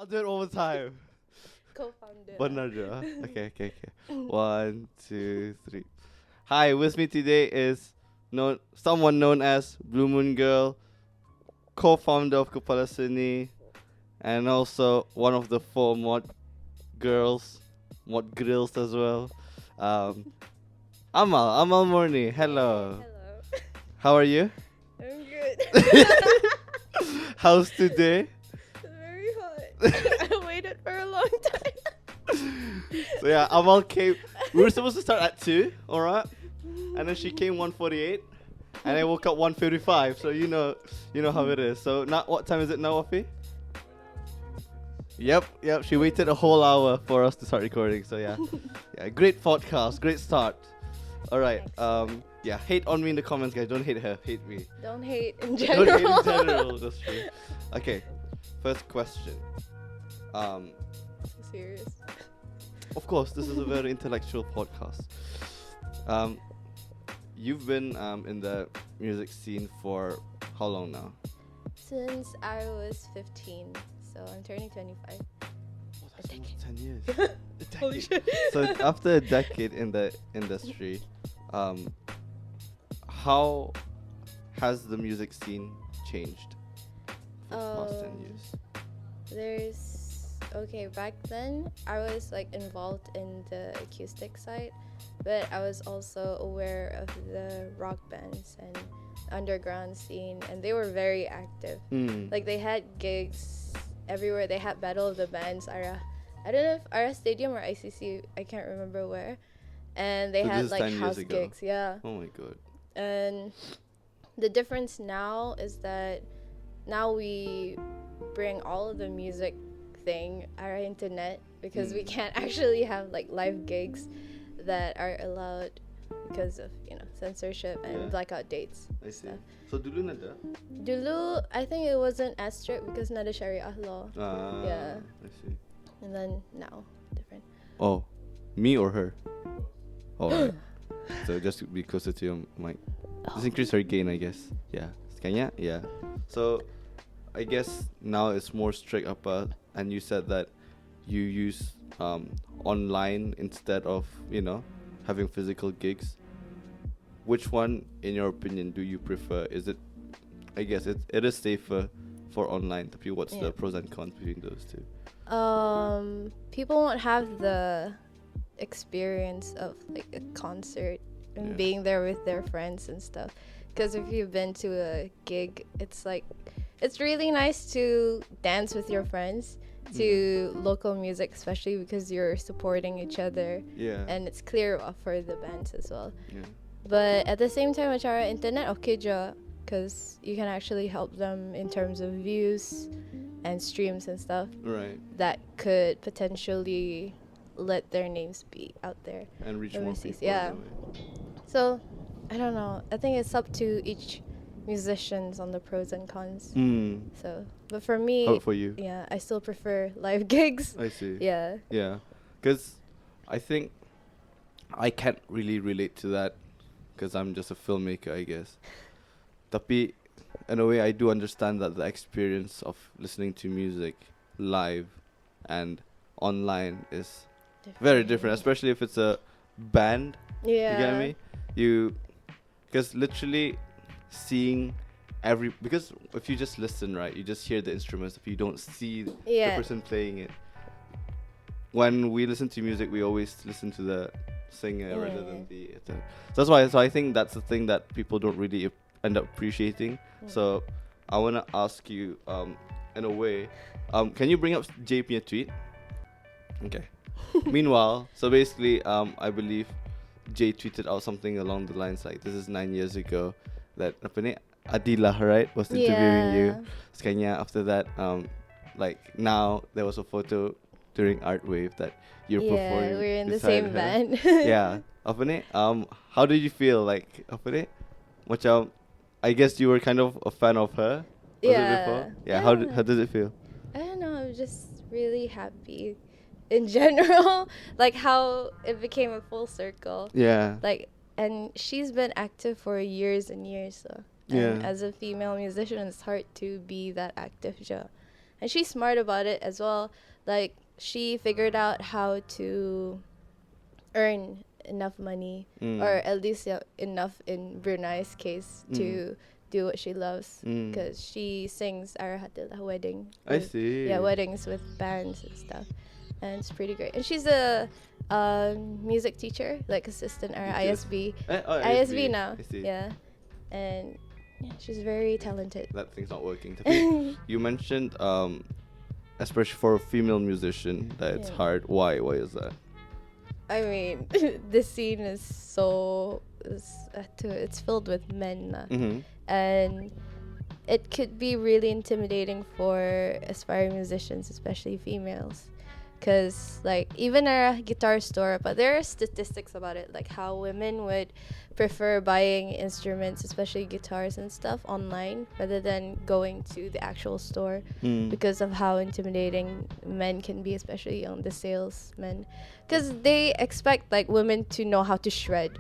I'll do it all the time. Co-founder. Benar je. Okay. 1, 2, 3. Hi, with me today is someone known as Blue Moon Girl, co-founder of KepalaSeni, and also one of the 4 Modgrrrls as well. Amal Murni. Hello. Hello. How are you? I'm good. How's today? Very hot. I waited for a long time. So yeah, Amal came. We were supposed to start at 2, alright? And then she came 1:48, and I woke up 1:55. So you know how it is. So now, what time is it now, Wafiy? Yep. She waited a whole hour for us to start recording. So yeah, great podcast, great start. All right. Hate on me in the comments, guys. Don't hate her. Hate me. Don't hate in general. Don't hate in general. That's true. Okay. First question. Serious. Of course, this is a very intellectual podcast. You've been in the music scene for how long now? Since I was 15, so I'm turning 25. Oh, that's almost 10 years. Holy shit. So after a decade in the industry, how has the music scene changed for the past 10 years? Back then I was like involved in the acoustic side, but I was also aware of the rock bands and underground scene, and they were very active. Like they had gigs everywhere. They had Battle of the Bands, I don't know if Ara Stadium or ICC, I can't remember where. And they So had this is like 10 years house ago. gigs, yeah. Oh my god. And the difference now is that now we bring all of the music thing our internet, because we can't actually have like live gigs that are allowed because of censorship and blackout dates. I see. So dulu nada? Dulu, I think it wasn't as strict because nada Sharia law. Yeah. I see. And then now different. Oh, me or her? Alright. So just to be closer to your mic. Just increase her gain, I guess. Yeah. Sekanya? Yeah. So I guess now it's more strict apa, and you said that you use online instead of having physical gigs. Which one, in your opinion, do you prefer? Is it? I guess it is safer for online. Tapi what's the pros and cons between those two? People won't have the experience of like a concert and being there with their friends and stuff. Because if you've been to a gig, it's really nice to dance with your friends to local music, especially because you're supporting each other. Yeah. And it's clear for the bands as well. Yeah. But at the same time, acara internet okay ja, because you can actually help them in terms of views and streams and stuff. Right. That could potentially let their names be out there And reach overseas. more people. Yeah. So I don't know. I think it's up to each musicians on the pros and cons. So, but for me, how for you? yeah, I still prefer live gigs. I see. Yeah. Yeah. Because I think I can't really relate to that because I'm just a filmmaker, I guess. Tapi in a way, I do understand that the experience of listening to music live and online is very different, especially if it's a band. Yeah. You get me? Because literally seeing because if you just listen, right, you just hear the instruments. If you don't see the person playing it. When we listen to music, we always listen to the singer rather than the. So that's why. So I think that's the thing that people don't really end up appreciating. So I wanna ask you, in a way, can you bring up Jay punya tweet? Okay. Meanwhile, so basically, I believe Jay tweeted out something along the lines like, "This is 9 years ago that apa ni, Adila, right, was interviewing you." Sekanya after that, like now there was a photo during Art Wave that you're performing. Yeah, we're in the beside same her. band. Yeah. Apa ni? How did you feel? Like apa ni? Macam, I guess you were kind of a fan of her. Was it before? Yeah. How does it feel? I don't know. I'm just really happy in general, like how it became a full circle. Yeah. Like, and she's been active for years and years. So, and as a female musician, it's hard to be that active. and she's smart about it as well. Like, she figured out how to earn enough money, or at least enough in Brunei's case to do what she loves, because she sings Arahatil wedding. I see. Yeah, weddings with bands and stuff, and it's pretty great. And she's a music teacher, like assistant or ISB. ISB now. I see. Yeah, and yeah, she's very talented. That thing's not working. Tapi, you mentioned, especially for a female musician, that it's hard. Why? Why is that? I mean, the scene is it's filled with men, and it could be really intimidating for aspiring musicians, especially females. Because, like, even a guitar store, but there are statistics about it, like how women would prefer buying instruments, especially guitars and stuff, online rather than going to the actual store, because of how intimidating men can be, especially on the salesmen. Because they expect, like, women to know how to shred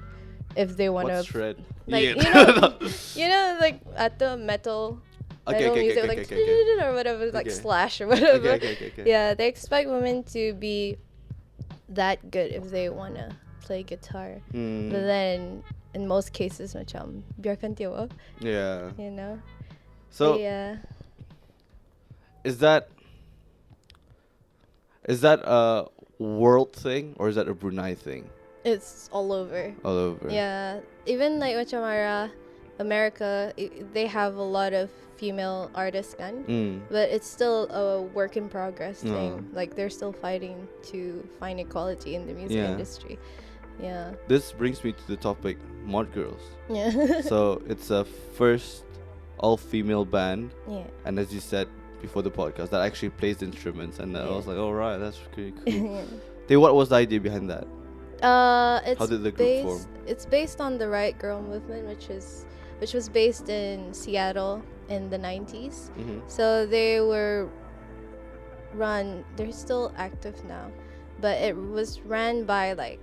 if they want to. What's shred? Like, Yeah. you know, like at the metal. Okay, Music, like, or whatever, like slash or whatever. Okay. Yeah, they expect women to be that good if they wanna play guitar. But then in most cases, macam biarkan dia, Yeah. you know. So Yeah, is that a world thing or is that a Brunei thing? it's all over. All over. Yeah, even like macam America, they have a lot of female artists kan, but it's still a work in progress thing. Like, they're still fighting to find equality in the music industry. Yeah. This brings me to the topic Modgrrrls. Yeah. So it's a first all-female band, Yeah. and as you said before the podcast, that actually plays instruments, and I was like, all right, that's pretty cool. What was the idea behind that? It's How did the group form? It's based on the Riot Girl movement, which was based in Seattle in the 90s. So they were they're still active now, but it was ran by like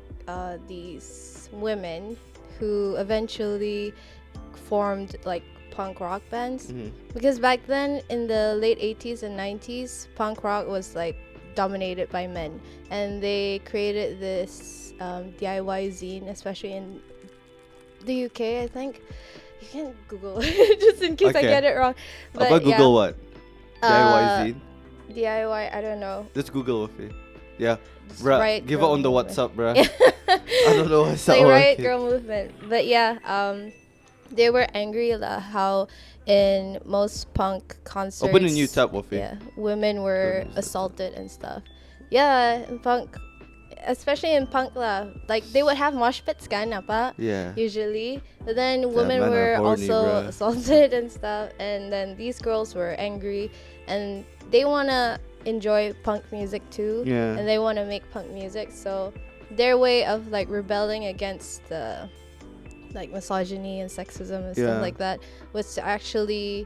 these women who eventually formed like punk rock bands, because back then in the late 80s and 90s, punk rock was like dominated by men, and they created this DIY zine, especially in the UK, I think. You can Google just in case I get it wrong. But About Google what? DIY zine? DIY, I don't know. Just Google wafiy. Yeah. Bruh, Riot give it Girl on the movement. WhatsApp, bruh. I don't know what's like up. Riot Girl movement. But yeah, they were angry at how in most punk concerts, Open a new tab, wafiy. yeah, women were assaulted and stuff. Yeah, in punk, especially in punk lah, like they would have mosh pits kan apa, Yeah. usually, but then That women man are were horny, also bruh. assaulted and stuff, and then these girls were angry and they wanna enjoy punk music too, Yeah. and they wanna make punk music, so their way of like rebelling against the like misogyny and sexism and stuff like that was to actually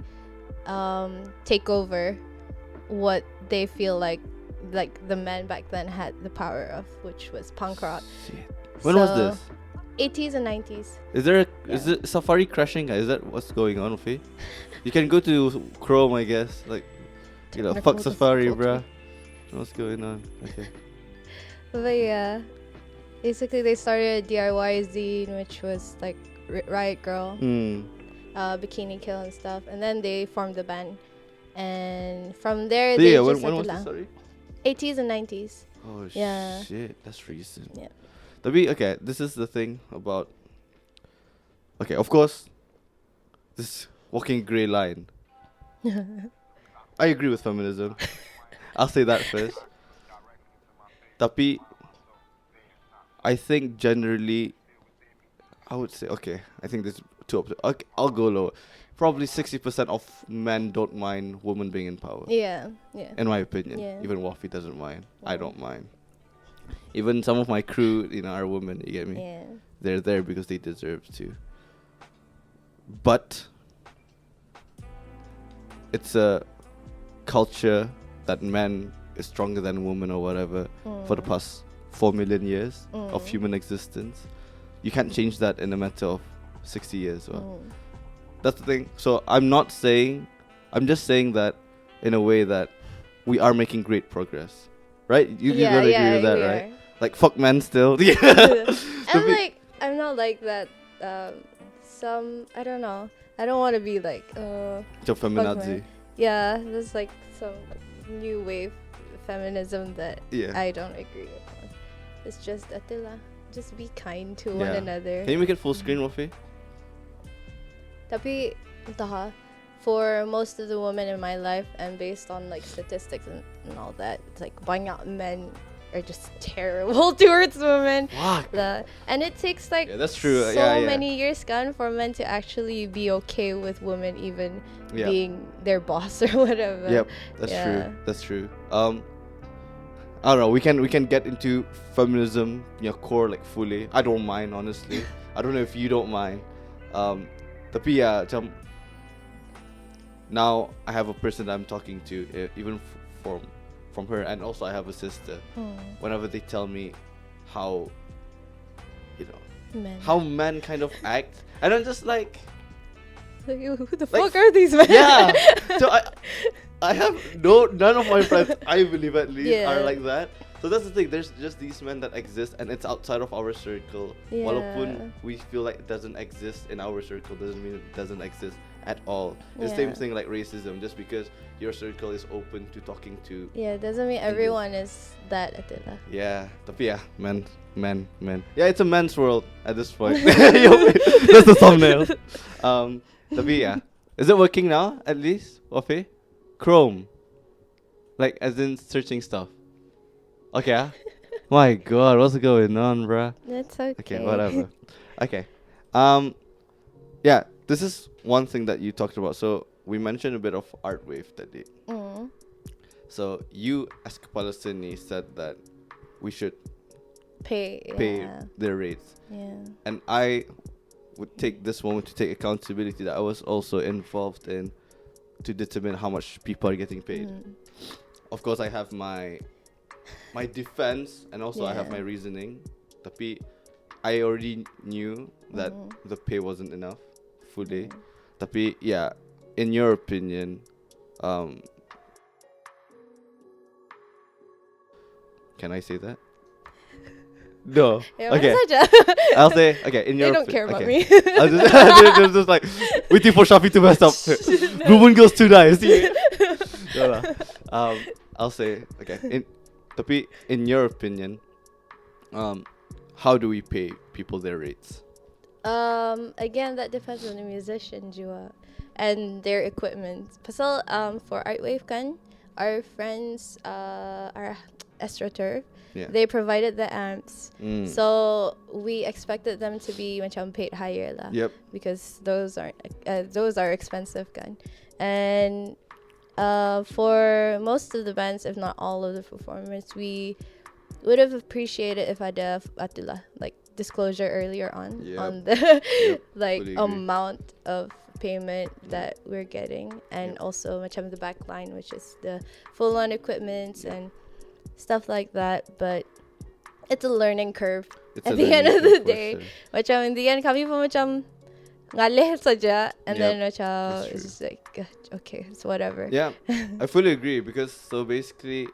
take over what they feel like the men back then had the power of, which was punk rock. Shit. When was this? 80s and 90s. Is it Safari crashing? Is that what's going on, wafiy? You can go to Chrome, I guess. Like, fuck Safari, bruh. What's going on? Okay. But yeah, basically they started a DIY zine, which was like Riot Girl, Bikini Kill and stuff, and then they formed the band, and from there they just when was this? Sorry. 80s and 90s. Oh Yeah. shit, that's recent. Yeah. Okay, this is the thing about. Okay, of course, this walking grey line. I agree with feminism. I'll say that first. Tapi, I think generally, I would say, okay, I think there's two options. Okay, I'll go lower. Probably 60% of men don't mind women being in power. Yeah. In my opinion. Yeah. Even wafiy doesn't mind. I don't mind. Even some of my crew, are women, you get me? Yeah. They're there because they deserve to. But it's a culture that men is stronger than women or whatever for the past 4 million years of human existence. You can't change that in a matter of 60 years. That's the thing. So I'm just saying that in a way that we are making great progress, right? You yeah, gotta yeah, agree with that, we right? are. Like fuck men still. Yeah. And like I'm not like that. I don't know. I don't want to be like So fuck feminazi. man. Yeah, there's like some new wave feminism that Yeah. I don't agree with. It's just atila. Just be kind to one Yeah. another. Can you make it full screen, Wafi? Tapi entah, for most of the women in my life and based on like statistics and all that, it's like banyak men are just terrible towards women. Fuck. And it takes like Yeah, that's true. so many years for men to actually be okay with women even being their boss or whatever. Yep, that's true. That's true. I don't know. We can get into feminism, core like fully. I don't mind, honestly. I don't know if you don't mind. Tapi ya, macam now I have a person that I'm talking to, even from her, and also I have a sister. Whenever they tell me how, how men kind of act, and I'm just like, who the fuck are these men? Yeah. So I have none of my friends, I believe at least, are like that. So that's the thing. There's just these men that exist, and it's outside of our circle. Yeah. Walaupun we feel like it doesn't exist in our circle, doesn't mean it doesn't exist at all. It's the same thing like racism. Just because your circle is open to talking to. Yeah, doesn't mean everyone is that atila. Yeah, tapi yeah, men. Yeah, it's a men's world at this point. That's the thumbnail. Tapi yeah, is it working now at least, Wafi? Chrome, like as in searching stuff. Okay. My God, what's going on, bruh? That's okay. Okay, whatever. Okay. Yeah, this is one thing that you talked about. So we mentioned a bit of art wave that day. So you, as KepalaSeni, said that we should pay their rates. Yeah. And I would take this moment to take accountability that I was also involved in to determine how much people are getting paid. Of course, I have my defense, and also I have my reasoning. Tapi I already knew that the pay wasn't enough fully. Tapi yeah, in your opinion, can I say that? No. Okay. I'll say okay. In your they don't care about me. I'll just like waiting for Syafi to mess up. bluemoongirls too nice. No. I'll say okay. Tapi in your opinion, how do we pay people their rates? Again, that depends on the musician juga and their equipment. Pasal for Artwave kan, our friends our AstroTurf, they provided the amps. So we expected them to be macam paid higher lah. Yep. Because those are expensive kan. And for most of the bands, if not all of the performers, we would have appreciated if ada like disclosure earlier on the like amount of payment that we're getting, and also macam the back line, which is the full-on equipment and stuff like that. But it's a learning curve at the end of the day. Macam in the end kami pun macam ngalih saja, and then macam it's just like okay, it's whatever. Yeah, I fully agree, because so basically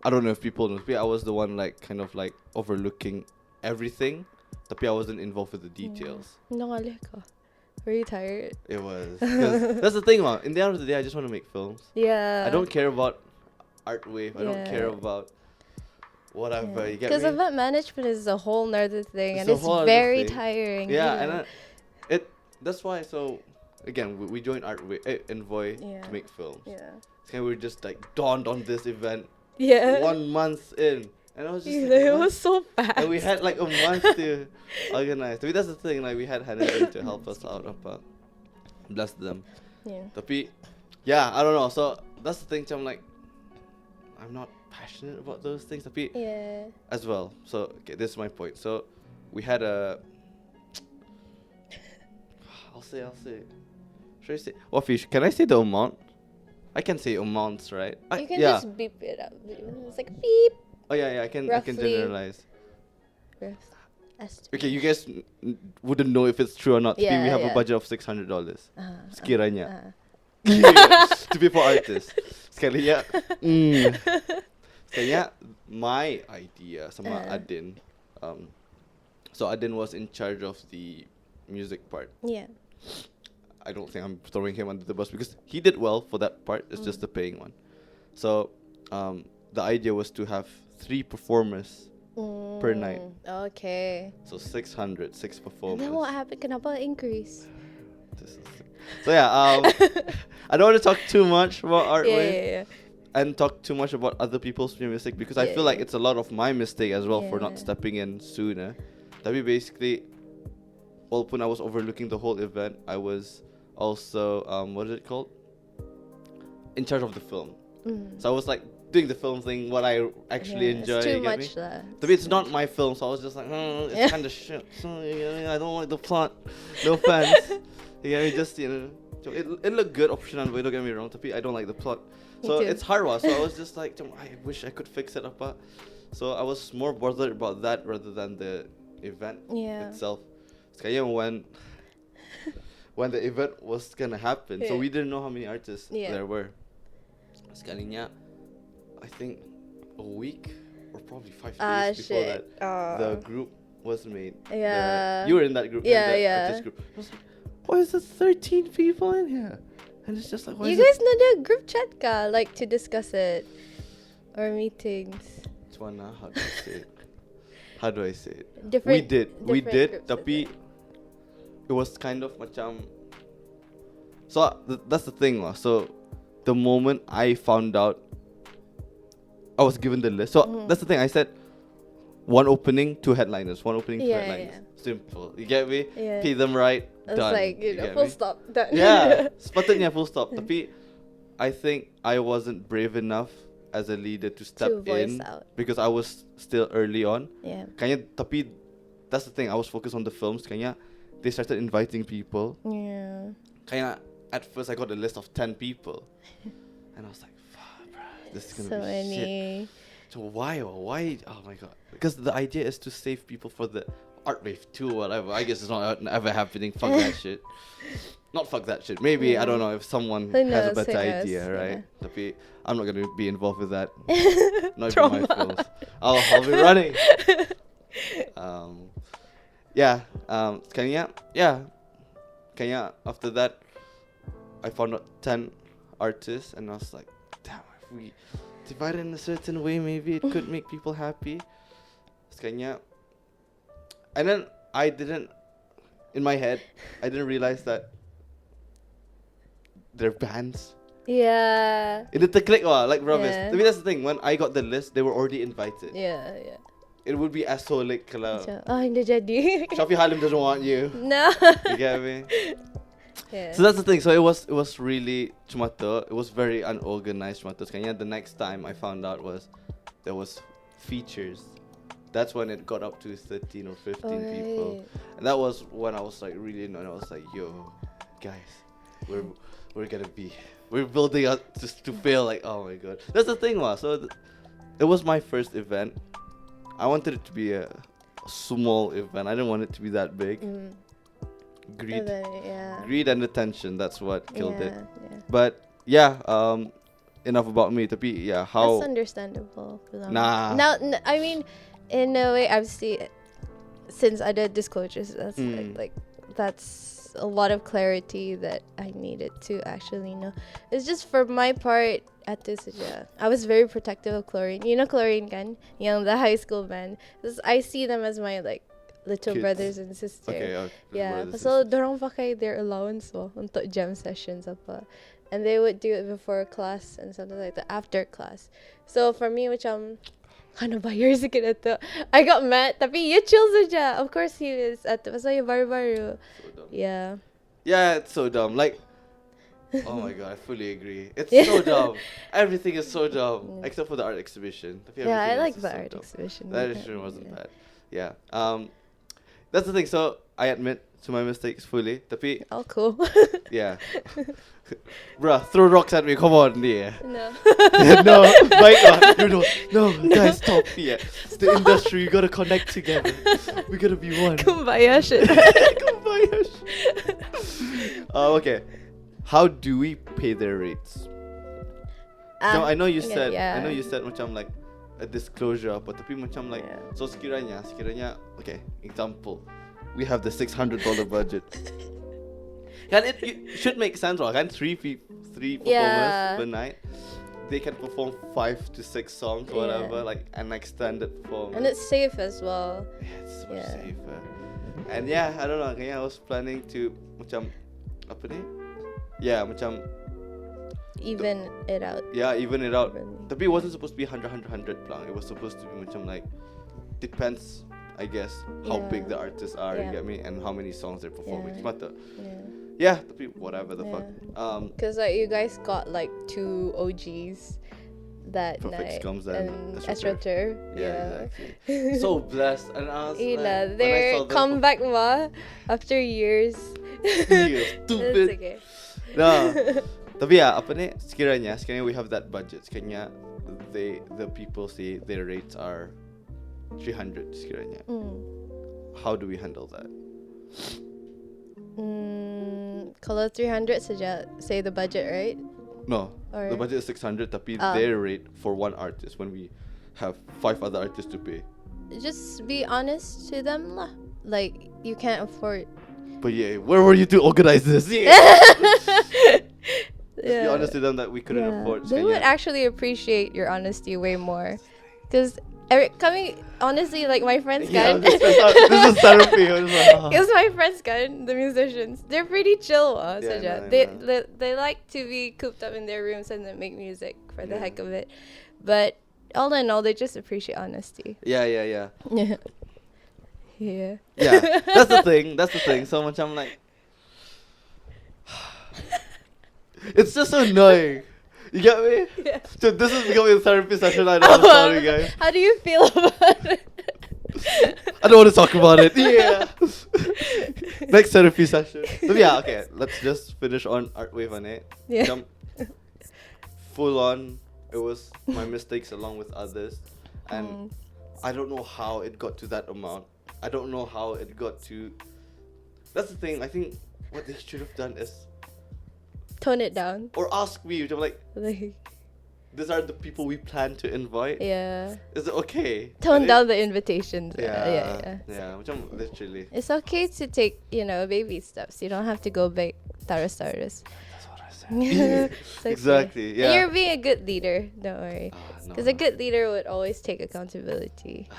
I don't know if people know, but I was the one like kind of like overlooking everything, tapi I wasn't involved with the details. Ngalih ka. Were you tired? It was. That's the thing, man. In the end of the day, I just want to make films. Yeah. I don't care about art wave. I don't care about whatever. You get me? Because event management is a whole nother thing, and it's very tiring. Yeah, and that's why. So again, we joined Envoy to make films. Yeah. So we were just like dawned on this event. 1 month in, and I was just it was so fast. And we had like a month to organize. So that's the thing. Like we had Halim to help us out. Bless them. Yeah. Tapi, yeah, I don't know. So that's the thing. I'm like, I'm not passionate about those things. Tapi, as well. So okay, this is my point. So we had a. I'll say. Should I say? Wafi, can I say the amount? I can say amounts, right? You can just beep it up. It's like beep. Oh yeah, I can generalize. Okay, you guys wouldn't know if it's true or not. We have a budget of $600. Sekiranya. To be for artists. Sekalinya, sekalinya my idea sama Adin. So Adin was in charge of the music part. Yeah. I don't think I'm throwing him under the bus because he did well for that part. It's just the paying one. So the idea was to have 3 performers per night. Okay. So 600, 6 performers. And then what happened? Kenapa increase? So yeah, I don't want to talk too much about Artwave Yeah. and talk too much about other people's music because I feel like it's a lot of my mistake as well for not stepping in sooner. Tapi basically, walaupun I was overlooking the whole event, I was also what is it called? In charge of the film. So I was like doing the film thing, what I actually enjoy. It's too you get much me? But it's not my film, so I was just like, it's kind of shit. So I don't like the plot. No offense. You get me? Just it looked good, optional, but don't get me wrong. Tapi I don't like the plot. So it's hard. So I was just like, I wish I could fix it up. So I was more bothered about that rather than the event itself. Sekalinya when the event was gonna happen, so we didn't know how many artists there were. Sekalinya, I think a week or probably 5 days before that, the group was made. Yeah. You were in that group. Artist group. I was like, why is there 13 people in here? And it's just like, why you guys know the group chat ka, like to discuss it or meetings. Chwana, how do I say it? How do I say it? We did. Tapi it was kind of macam. So that's the thing lah. So the moment I found out, I was given the list. So that's the thing. I said 1 opening, 2 headliners. 1 opening, 2 headliners. Yeah. Simple. You get me? Yeah. Pay them right. It's done. like, full stop. Done. Yeah. Sepatutnya full stop. Tapi I think I wasn't brave enough as a leader to step in because I was still early on. Yeah. Tapi that's the thing. I was focused on the films. They started inviting people. Yeah. At first I got a list of 10 people. And I was like, fuck, bro, this is going to be many. shit. So why? Oh my god. Because the idea is to save people for the Artwave 2 or whatever. I guess it's not ever happening. Fuck that shit. Not fuck that shit. Maybe, I don't know, if someone has a better idea, right? Tapi I'm not going to be involved with that. Not even my films. I'll be running. Kenya, after that, I found out 10 artists and I was like, damn, if we divide it in a certain way, maybe it could make people happy. Kenya. And then in my head, I didn't realize that they're bands. Yeah. It didn't click, like rubbish. I mean, that's the thing. When I got the list, they were already invited. Yeah. It would be as solid kalau hindi jadi. Syafi Halim doesn't want you. No. You get me? Yeah. So that's the thing. So it was really chumato. It was very unorganized chumato. The next time I found out was there was features. That's when it got up to 13 or 15 people. And that was when I was like really annoyed. I was like, yo, guys, we're building up to fail. Like, oh my god. That's the thing, so it was my first event. I wanted it to be a small event. I didn't want it to be that big. Greed and attention. That's what killed it. Yeah. But enough about me. Tapi how? That's understandable. Nah. No, I mean, in a way, I've seen since I did disclosures. That's like that's a lot of clarity that I needed to actually know. It's just for my part. At this, I was very protective of Chlorine. You know Chlorine kan? Yung the high school band. I see them as my like little kids. Brothers and sisters. Okay, so dorang pakai their allowance untuk jam sessions apa. And they would do it before class and something like that after class. So for me, macam ano ba years ago to. I got mad. Tapi you chill saja. Of course he was at pasal baru-baru. Yeah. Yeah, it's so dumb. Like. Oh my god, I fully agree. It's so dumb. Everything is so dumb. Except for the art exhibition. I like the art exhibition. That exhibition wasn't bad. Yeah. That's the thing. So I admit to my mistakes fully. Tapi cool. Yeah. Bruh, throw rocks at me. Come on, yeah. No. No. No, guys, stop. Yeah. It's the industry. You gotta connect together. We gotta be one. Kumbaya shit. Kumbaya shit. Okay. how do we pay their rates? I know you said macam like a disclosure apa, tapi macam like so sekiranya okay, example, we have the $600 budget. Kan it should make sense, right? Kan three performers per night. They can perform 5 to 6 songs or whatever, like an extended performance. And it's safe as well. Yeah, it's so much safer. And yeah, I don't know, kayaknya I was planning to macam apa ni? Yeah, macam even it out. Yeah, even it out. Tapi it wasn't supposed to be 100 plang. It was supposed to be macam like depends, I guess, how big the artists are, you get me, and how many songs they're performing. Yeah, tapi whatever the fuck. Cause like you guys got like 2 OGs that night and AstroTurf. Yeah, exactly. So blessed, and I was like, their comeback after years. Stupid. It's okay. No. Tapi ya, apa ni? Sekiranya we have that budget. Sekiranya the people say their rates are 300 sekiranya. How do we handle that? Kalau 300 saja, say the budget, right? No, the budget is 600, tapi their rate for one artist when we have 5 other artists to pay. Just be honest to them lah. Like, you can't afford. But yeah, where were you to organize this? Yeah. Just be honest to them that we couldn't afford. They would actually appreciate your honesty way more. Because honestly, like my friends guys, this is therapy. Because my friends guys, the musicians, they're pretty chill. They like to be cooped up in their rooms and then make music for the heck of it. But all in all, they just appreciate honesty. Yeah. Yeah. That's the thing. So much I'm like, it's just so annoying. You get me? Yeah. So this is becoming a therapy session. I know. I'm sorry, guys. How do you feel about it? I don't want to talk about it. Yeah. Next therapy session. So yeah, okay. Let's just finish on Art Wave on it. Yeah. Full on. It was my mistakes along with others, and I don't know how it got to that amount. I don't know how it got to. That's the thing. I think what they should have done is tone it down. Or ask me. I'm like, these are the people we plan to invite. Yeah. Is it okay? Tone down the invitations. Yeah. Literally. It's okay to take, baby steps. You don't have to go big. Taurus. That's what I said. Exactly. Yeah. And you're being a good leader. Don't worry. Because a good leader would always take accountability.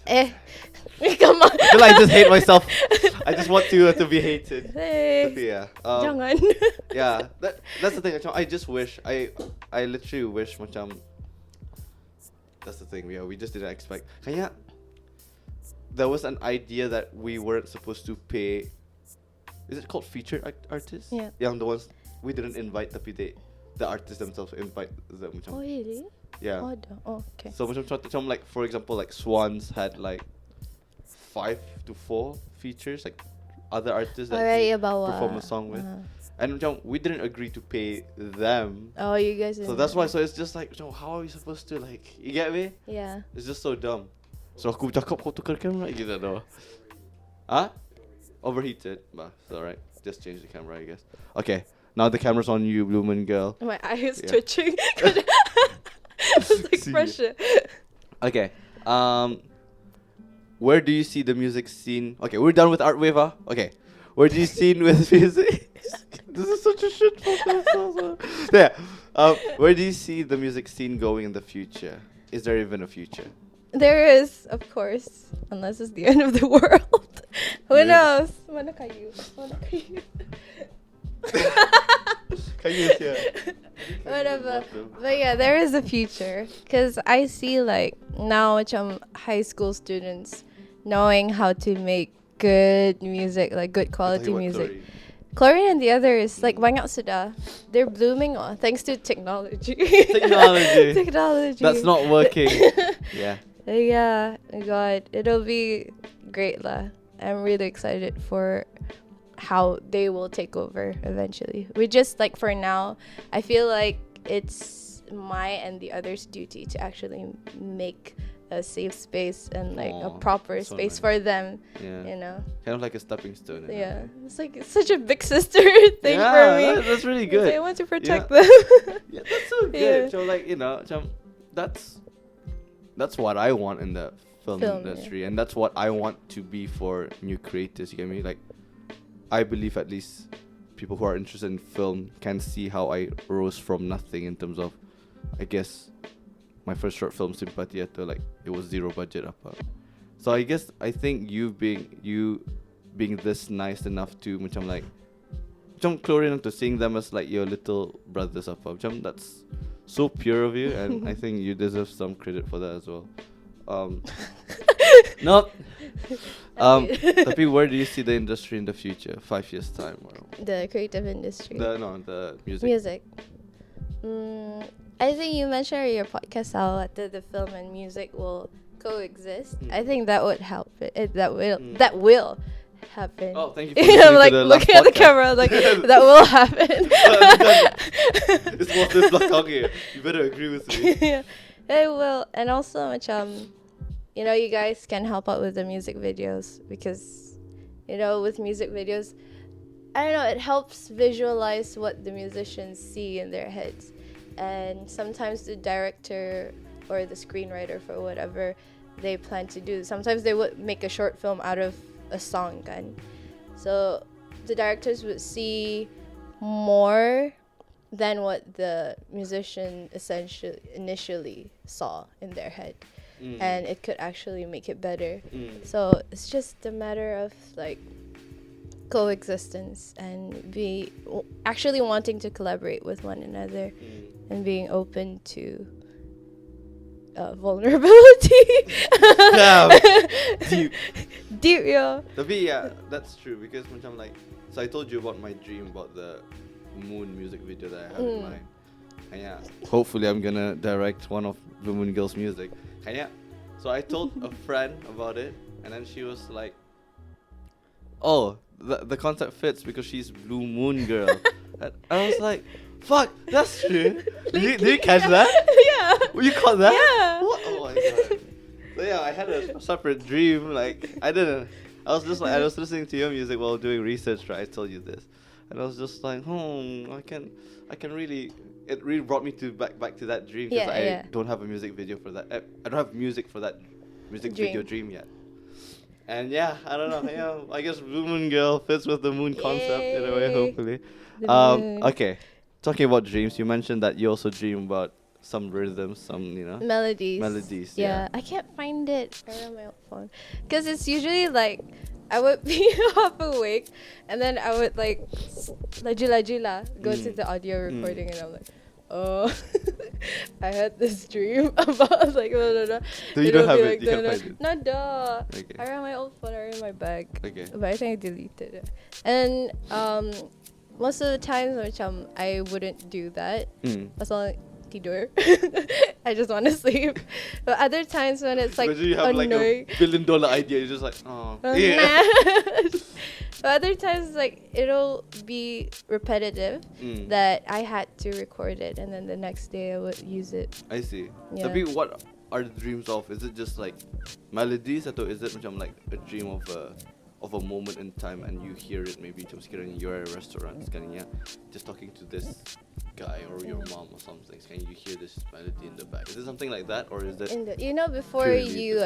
Come on. I feel like I just hate myself. I just want to be hated. Hey. Yeah. Jangan. Yeah. That's the thing. I just wish. I literally wish macam. That's the thing. Yeah. We just didn't expect. Kaya there was an idea that we weren't supposed to pay. Is it called featured artists? Yeah. Yeah. The ones we didn't invite, tapi the artists themselves invite them. Macam, oh really? Yeah. Oh, okay. So macam like for example like Swans had like 5 to 4 features, like other artists that perform a song with, and we didn't agree to pay them. Oh, you guys didn't. So that's why. So it's just like, how are we supposed to like? You get me? Yeah. It's just so dumb. So aku cakap kau tukar camera gitu doh. Overheated, but it's alright. Just change the camera, I guess. Okay, now the camera's on you, Blue Moon Girl. My eye is twitching. It's like pressure. Okay. Where do you see the music scene? Okay, we're done with Art Wave. Okay, where do you see with music? This is such a shit podcast. Yeah. Where do you see the music scene going in the future? Is there even a future? There is, of course, unless it's the end of the world. Who knows? Mana kayu? Whatever. But yeah, there is a future. Because I see like now high school students knowing how to make good music, like good quality music. Chlorine and the others, like banyak sudah. They're blooming thanks to technology. Technology. That's not working. Yeah. Yeah, God, it'll be great lah. I'm really excited for how they will take over eventually. We just like for now, I feel like it's my and the others' duty to actually make a safe space and like a Aw, proper so space nice. for them. Yeah. You know. Kind of like a stepping stone. In a Yeah, way. it's like it's such a big sister thing Yeah, for me. that's really Because good. I want to protect Yeah. them. Yeah, that's so good. Yeah. So like, you know, that's what I want in the film industry, and that's what I want to be for new creators. You get me? Like, I believe at least people who are interested in film can see how I rose from nothing in terms of, I guess, my first short film Simpati to like it was zero budget apa. So I think you being this nice enough to macam like macam chlorine to seeing them as like your little brothers apa. Macam that's so pure of you, and I think you deserve some credit for that as well. No. Tapi where do you see the industry in the future? 5 years time or The creative industry. the music. Music. I think you mentioned in your podcast how the film and music will coexist. I think that would help. That will happen. Oh, thank you for I'm listening like to the looking last at the podcast. camera, like that will happen. It's more than black talking. You better agree with me. Yeah, it will. And also, you guys can help out with the music videos because, with music videos, I don't know, it helps visualize what the musicians see in their heads. And sometimes the director or the screenwriter for whatever they plan to do, sometimes they would make a short film out of a song. So the directors would see more than what the musician initially saw in their head. And it could actually make it better. So it's just a matter of like coexistence and actually wanting to collaborate with one another and being open to vulnerability. Damn. Deep, yeah. Tapi yeah, that's true because macam like, so I told you about my dream about the Moon music video that I have in mind. And yeah, hopefully I'm gonna direct one of bluemoongirls music. And yeah, so I told a friend about it, and then she was like, "Oh, the concept fits because she's bluemoongirl." And I was like, "Fuck, that's true." Did you catch that? Yeah. You caught that? Yeah. What? Oh my god. So yeah, I had a separate dream. Like I was just like I was listening to your music while doing research. Right, I told you this, and I was just like, I can really. It really brought me back to that dream because I don't have a music video for that. I don't have music for that music video dream yet. And yeah, I don't know. Yeah, I guess Blue Moon Girl fits with the moon concept in a way. Hopefully. Okay. Talking about dreams, you mentioned that you also dream about some rhythms, some melodies. Yeah, I can't find it on my phone because it's usually like I would be half awake and then I would like lajila go to the audio recording and I'm like, oh, I had this dream about like blah, blah, blah. So you don't have it? You can't find it? No, duh. Okay. I ran my old phone. I ran my bag. Okay. But I think I deleted it. And most of the times, I wouldn't do that. As long as tidur. I just want to sleep. But other times when it's like you have annoying. like a $1 billion idea, you're just like, oh. Nah. But other times, like, it'll be repetitive that I had to record it, and then the next day I would use it. I see. Yeah. Tapi what are the dreams of? Is it just like melodies, or is it macam like a dream of a moment in time, and you hear it maybe macam sekiranya you're at a restaurant sekiranya just talking to this guy or your mom or something, and you hear this melody in the back? Is it something like that, or is it before you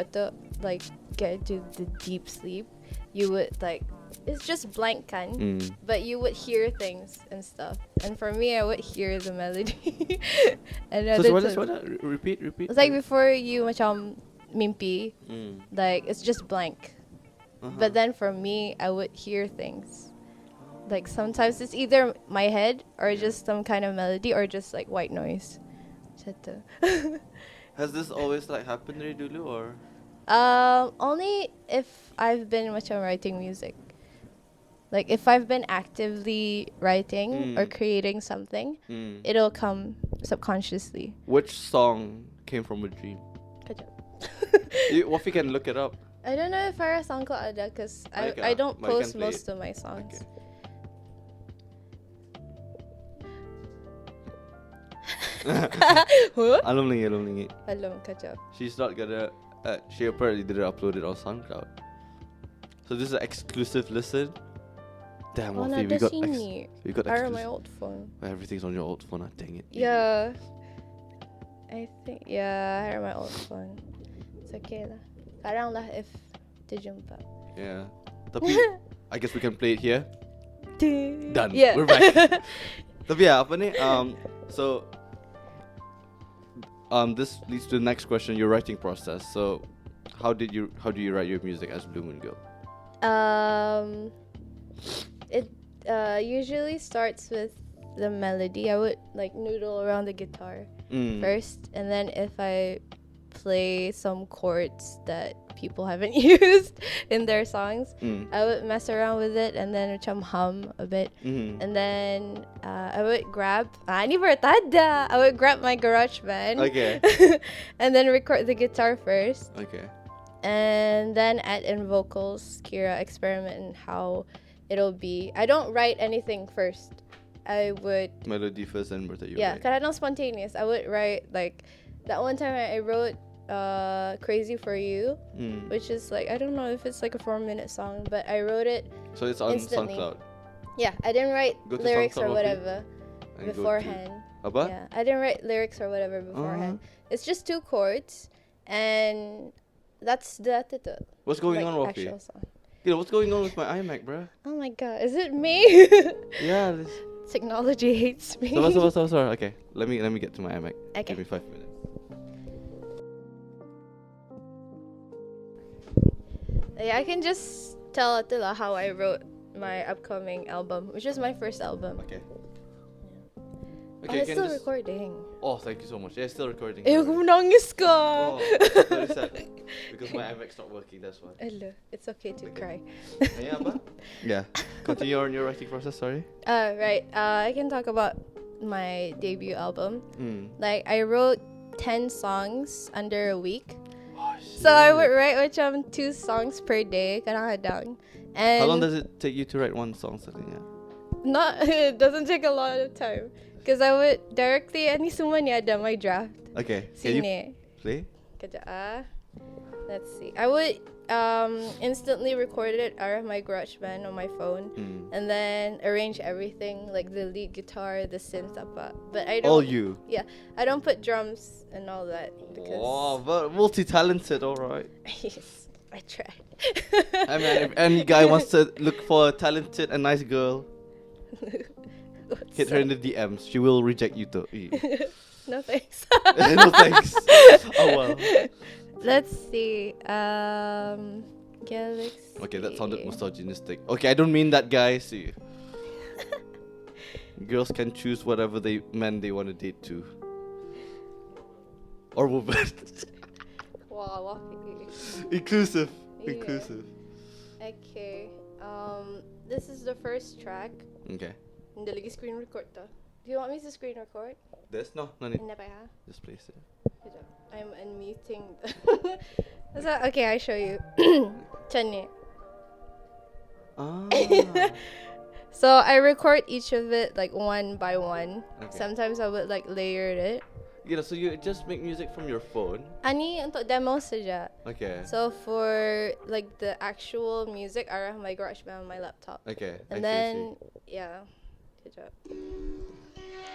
like get to the deep sleep, you would like it's just blank but you would hear things and stuff, and for me I would hear the melody. And so what? Repeat. It's like before you macam mimpi, like it's just blank. But then for me I would hear things. Like sometimes it's either my head or just some kind of melody or just like white noise. Has this always like happened dari dulu or? Only if I've been macam writing music. Like if I've been actively writing or creating something, it'll come subconsciously. Which song came from a dream? Wafiy can look it up. I don't know if our song ko ada because I don't post most of my songs. Alam lingi. Alam kacau. She's not gonna She apparently didn't upload it on SoundCloud. So this is an exclusive listen. Damn, Wafi, we got I my old phone. Everything's on your old phone. Dang it. Yeah. I think, I have my old phone. It's okay lah. Karang lah if terjumpa. Yeah. Tapi, I guess we can play it here. Done. Yeah. We're back. Tapi ya, apa ni? So, this leads to the next question, your writing process. So, how do you write your music as Blue Moon Girl? It usually starts with the melody. I would like noodle around the guitar first, and then if I play some chords that people haven't used in their songs, I would mess around with it and then hum a bit, and then I would grab I would grab my GarageBand, okay, and then record the guitar first, okay, and then add in vocals, Kira, experiment in how it'll be. I don't write anything first. I would melody first and write. Cause I don't spontaneous. I would write like that one time I wrote Crazy For You, which is like, I don't know if it's like a 4-minute song, but I wrote it. So it's on instantly. SoundCloud. Yeah, I didn't write lyrics or whatever beforehand. Apa? Yeah, I didn't write lyrics or whatever beforehand. It's just 2 chords, and that's that. What's going on, Wafi? Actual song. You know, what's going on with my iMac, bruh? Oh my god, is it me? Yeah. Technology hates me. Sorry. Okay, let me get to my iMac. Okay. Give me 5 minutes. Yeah, I can just tell Attila how I wrote my upcoming album, which is my first album. Okay. Oh, it's still recording. Oh, thank you so much. Yeah, it's still recording. Nangis ka. Oh, very sad. Because my iMac stopped working, that's why. Hello, it's okay to cry. Yeah. Continue on your writing process, sorry. Right. I can talk about my debut album. Like, I wrote 10 songs under a week. Oh, so I would write 2 songs per day. Kadang-kadang. And how long does it take you to write one song? It doesn't take a lot of time. Because I would directly, any semua ni ada my draft. Okay. Sini. Can you play? Kejap. Let's see. I would instantly record it out of my GarageBand on my phone, and then arrange everything, like the lead guitar, the synth, apa. But I don't. All you. Yeah, I don't put drums and all that because. Oh, but multi-talented, all right. Yes, I tried. I mean, if any guy wants to look for a talented and nice girl, hit her in the DMs. She will reject you too. No thanks. No thanks. Oh well. Let's see. Galaxy. Okay, that sounded misogynistic. Okay, I don't mean that, guys. See, girls can choose whatever men they want to date to, or women. Wow. Inclusive. Yeah. Inclusive. Okay. This is the first track. Okay. Hindi lagi screen record to. Do you want me to screen record? This? No need. Hindi pa ha? Just place it. I'm unmuting. Okay, I show you. Chani. Ah. So I record each of it like one by one. Okay. Sometimes I would like layer it. Yeah, so you just make music from your phone? Ani untuk demo saja. Okay. So for like the actual music, I have my GarageBand on my laptop. Okay. And then, yeah. Good job.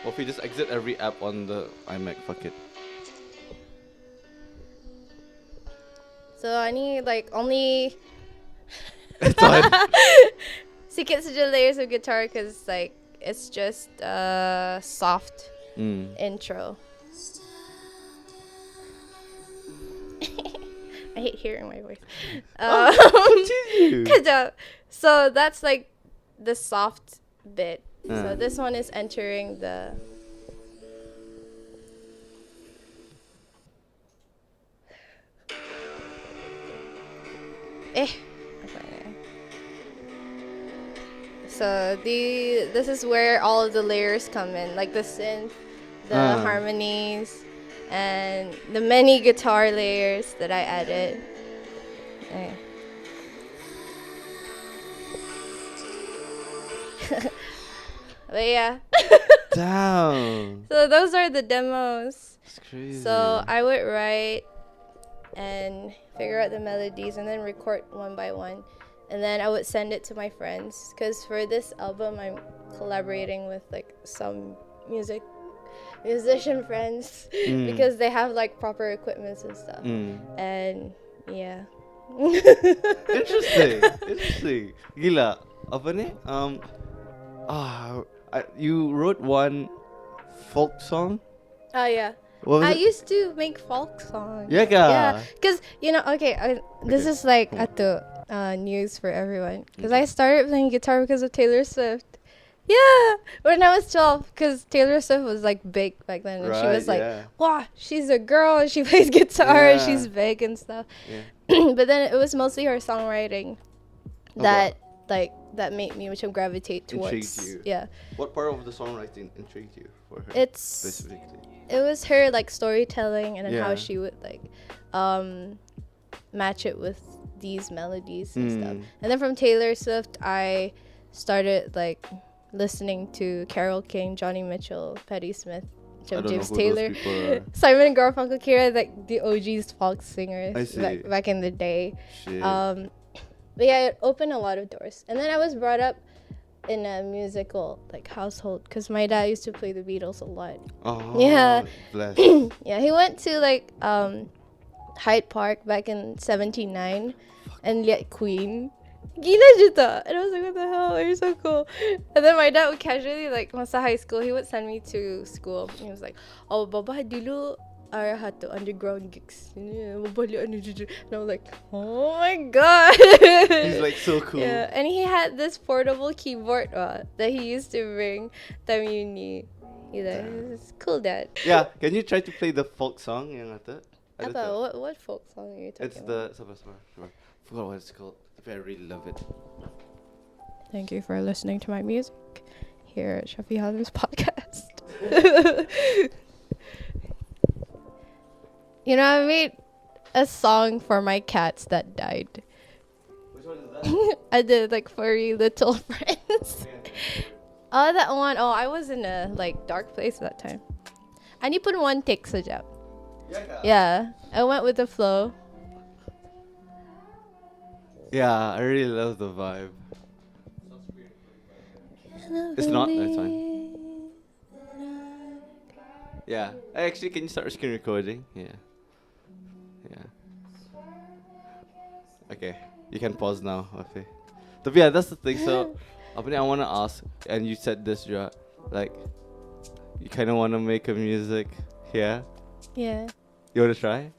Or if you just exit every app on the iMac, fuck it. So I need like only It's fine. sikit saja layers of guitar because like it's just a soft intro. I hate hearing my voice. So that's like the soft bit. So this one is entering the. So this is where all of the layers come in, like the synth, the harmonies, and the many guitar layers that I added. Okay. But yeah. Damn. So those are the demos. That's crazy. So I would write and figure out the melodies and then record one by one. And then I would send it to my friends, because for this album I'm collaborating with like some musician friends because they have like proper equipments and stuff. And yeah. Interesting. Gila. Apa ni? You wrote one folk song? Oh yeah. What was I it? used to make folk songs. Yeah, Yeah, because this is like ato news for everyone. Because I started playing guitar because of Taylor Swift. Yeah, when I was 12, because Taylor Swift was like big back then, and she was like, "Wow, she's a girl and she plays guitar and she's big and stuff." Yeah. But then it was mostly her songwriting that made me gravitate towards. Intrigued you. Yeah. What part of the songwriting intrigued you for her? It's specifically. It was her like storytelling and then how Yeah. she would like match it with these melodies and stuff. And then from Taylor Swift, I started like listening to Carole King, Johnny Mitchell, Patti Smith, James Taylor, Simon and Garfunkel, Kira, like the OG's folk singers back in the day. Shit. But yeah, it opened a lot of doors. And then I was brought up in a musical like household because my dad used to play the Beatles a lot. Oh, yeah. Bless. Yeah, he went to like Hyde Park back in 79 and yet Queen. Gila juta. And I was like, what the hell? You're so cool. And then my dad would casually, like, masa high school, he would send me to school. He was like, oh, baba, dulu arahat to underground gigs. And I was like, oh my god. He's like so cool. Yeah, and he had this portable keyboard that he used to bring time uni. He's like, it's cool, dad. Yeah, can you try to play the folk song yang ata? What folk song are you talking about? It's the I forgot what it's called. I really love it. Thank you for listening to my music here at Syafi Halim's podcast. You know, I made a song for my cats that died. Which one is that? I did like furry little friends. Oh, that one. Oh, I was in a like dark place that time. I need put one take saja. Yeah, I went with the flow. Yeah, I really love the vibe. It's not. No, it's fine. Yeah. Actually, can you start screen recording? Yeah. Okay. You can pause now. Okay. But yeah, that's the thing. So, I want to ask, and you said this, like, you kind of want to make a music here. Yeah. You want to try?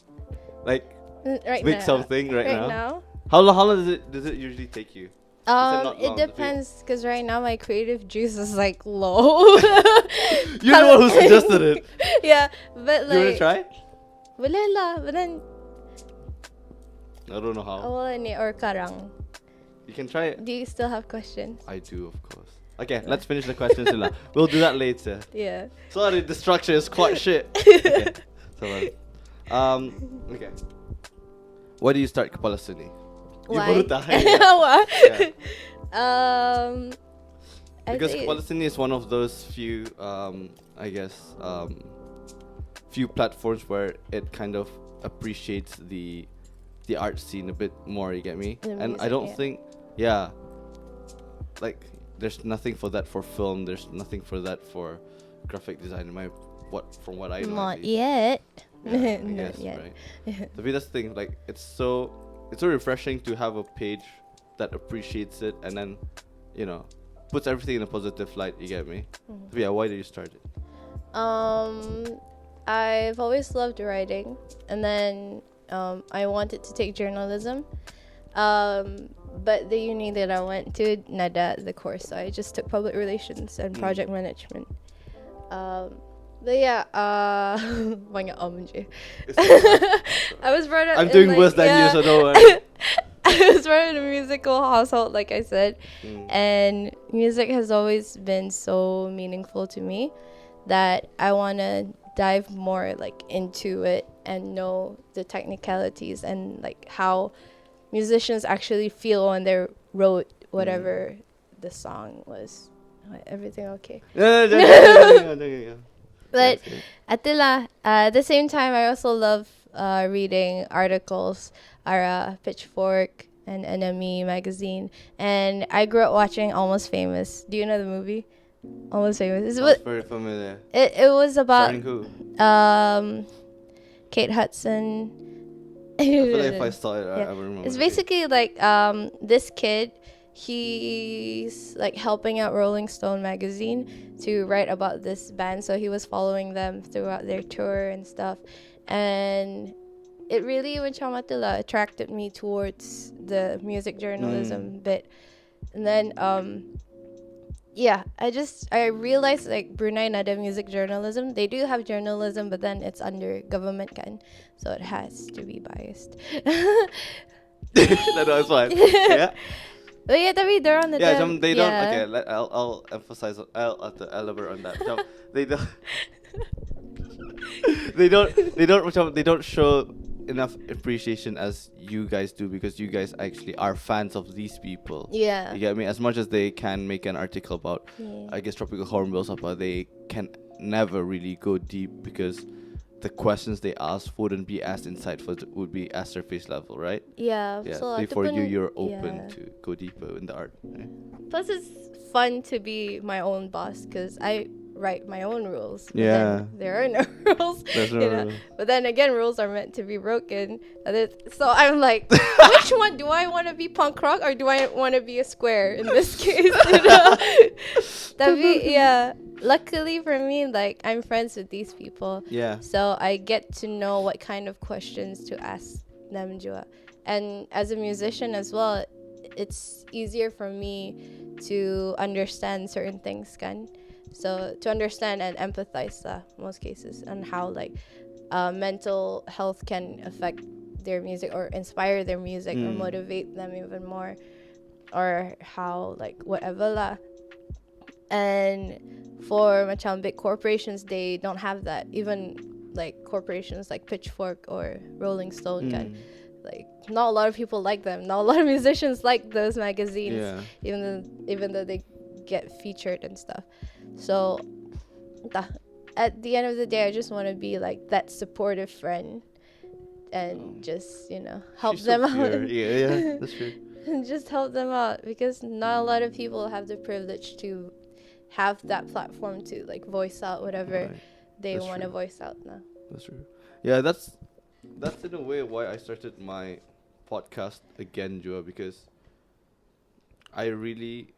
Like, right make now. something right now. now. How long does it usually take you? It depends, because right now my creative juice is like low. You're the one who suggested it. Yeah, but like. You wanna try? Wala la, but then. I don't know how. Wala ni or karang. You can try it. Do you still have questions? I do, of course. Okay, let's finish the questions. We'll do that later. Yeah. Sorry, the structure is quite shit. Okay. So, okay. Why do you start KepalaSeni? Why? What? Because KepalaSeni is one of those few, few platforms where it kind of appreciates the art scene a bit more. You get me? And I don't think, like there's nothing for that for film. There's nothing for that for graphic design. From what I know. Not yet. Yeah, Not guess, yet. Right? But that's the thing. Like it's so refreshing to have a page that appreciates it and then, puts everything in a positive light. You get me? So yeah. Why did you start it? I've always loved writing, and then I wanted to take journalism. But the uni that I went to, nada the course, so I just took public relations and project management. But yeah, banyak je. I was brought up. I'm doing worse than you, so don't worry. I was brought up in a musical household, like I said, and music has always been so meaningful to me that I want to dive more like into it and know the technicalities and like how musicians actually feel when they wrote whatever the song was. Everything okay? Yeah. But at the same time, I also love reading articles are Pitchfork and NME magazine, and I grew up watching Almost Famous. Do you know the movie Almost Famous? Sounds very familiar. It was about Starring who? Kate Hudson. I feel like if I saw it, Yeah. I would remember. It's basically like this kid, he's like helping out Rolling Stone magazine to write about this band, so he was following them throughout their tour and stuff, and it really macam itulah, attracted me towards the music journalism bit. And then I realized like Brunei Nada music journalism, they do have journalism, but then it's under government kan, so it has to be biased. No, it's fine. Yeah. But yeah, tapi they're on the They don't. Okay, I'll emphasize. I'll have to elaborate on that. They don't. They don't show enough appreciation as you guys do, because you guys actually are fans of these people. Yeah. You get me? As much as they can make an article about, I guess, tropical hornbills, but they can never really go deep, because the questions they ask wouldn't be as insightful, would be as surface level, right? Yeah. So Before you're open to go deeper in the art. Right? Plus, it's fun to be my own boss, because I write my own rules. But Yeah. then there are no rules. There's no rule. But then again, rules are meant to be broken. So I'm like, which one do I want to be, punk rock, or do I want to be a square in this case? Luckily for me, like, I'm friends with these people. Yeah. So I get to know what kind of questions to ask them juga. And as a musician as well, it's easier for me to understand certain things kan. So to understand and empathize most cases, and how like mental health can affect their music or inspire their music or motivate them even more, or how like whatever lah. And for macam big corporations, they don't have that. Even like corporations like Pitchfork or Rolling Stone kan, like not a lot of people like them. Not a lot of musicians like those magazines. Yeah. Even though they get featured and stuff. So at the end of the day, I just want to be like that supportive friend, and just help them out. Yeah, that's true. And just help them out, because not a lot of people have the privilege to have that platform to like voice out whatever they want to voice out now. That's true. Yeah, that's in a way why I started my podcast again, Joa, because I really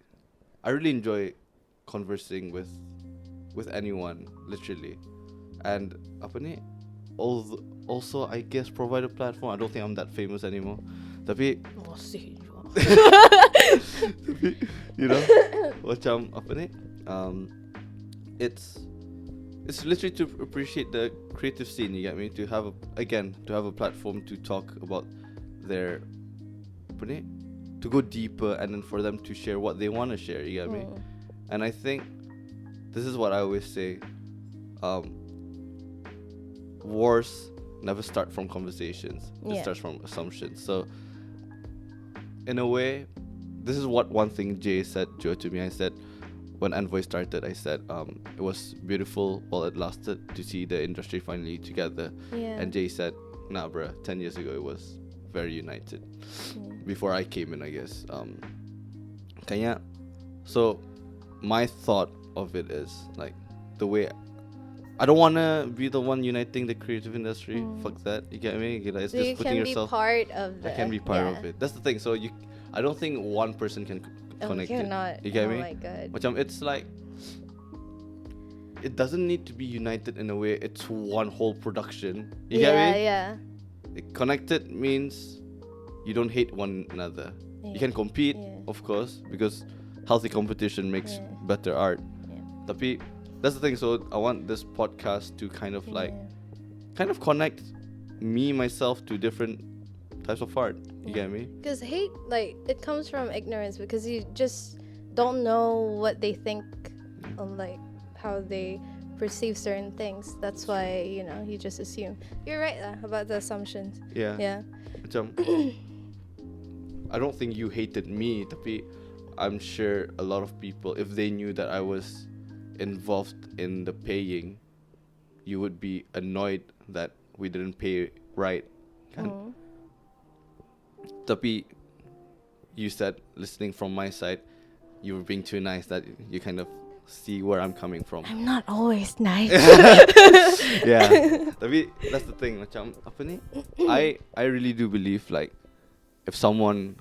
enjoy conversing with anyone, literally. And apa ni, also I guess provide a platform. I don't think I'm that famous anymore, tapi macam apa ni, it's literally to appreciate the creative scene, you get me, to have a platform to talk about their apa ni, to go deeper, and then for them to share what they want to share, you get me. And I think this is what I always say, wars never start from conversations, it starts from assumptions. So in a way, this is what one thing Jay said, Joe, to me. I said, when Envoy started, I said it was beautiful while it lasted to see the industry finally together. And Jay said, nah bruh, 10 years ago it was very united. Before I came in, I guess. Kaya, so my thought of it is like, the way I don't want to be the one uniting the creative industry. Fuck that, you get me? It's so just you putting can yourself. Be part of the, I can be part of it. That's the thing. So I don't think one person can connect it. You get me? Oh my god. Macam it's like, it doesn't need to be united in a way. It's one whole production. You get me? Yeah. Connected means you don't hate one another. You can compete, of course, because healthy competition makes better art. Tapi that's the thing. So I want this podcast to kind of connect me myself to different types of art. You get me? Because hate, like, it comes from ignorance, because you just don't know what they think, or like how they perceive certain things. That's why you just assume. You're right about the assumptions. Yeah. I don't think you hated me, tapi I'm sure a lot of people, if they knew that I was involved in the paying, you would be annoyed that we didn't pay right kan. Tapi you said, listening from my side, you were being too nice, that you kind of see where I'm coming from. I'm not always nice. Yeah. Tapi that's the thing, macam apa ni? I really do believe like if someone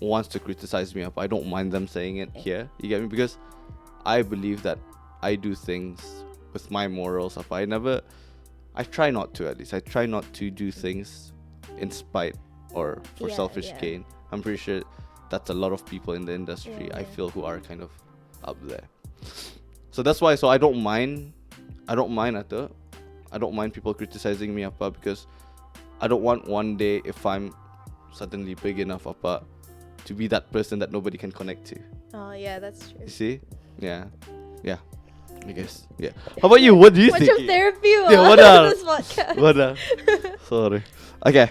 wants to criticize me up, I don't mind them saying it here. You get me? Because I believe that I do things with my morals up. I try not to, at least. I try not to do things in spite or for selfish gain. I'm pretty sure that's a lot of people in the industry, I feel, who are kind of up there. So that's why, I don't mind Atta. I don't mind people criticizing me apa, because I don't want one day, if I'm suddenly big enough apa, to be that person that nobody can connect to. Oh yeah, that's true. You see? Yeah. I guess. Yeah. How about you? What do you think? Much of therapy. Yeah, what are this podcast. What are? Sorry. Okay.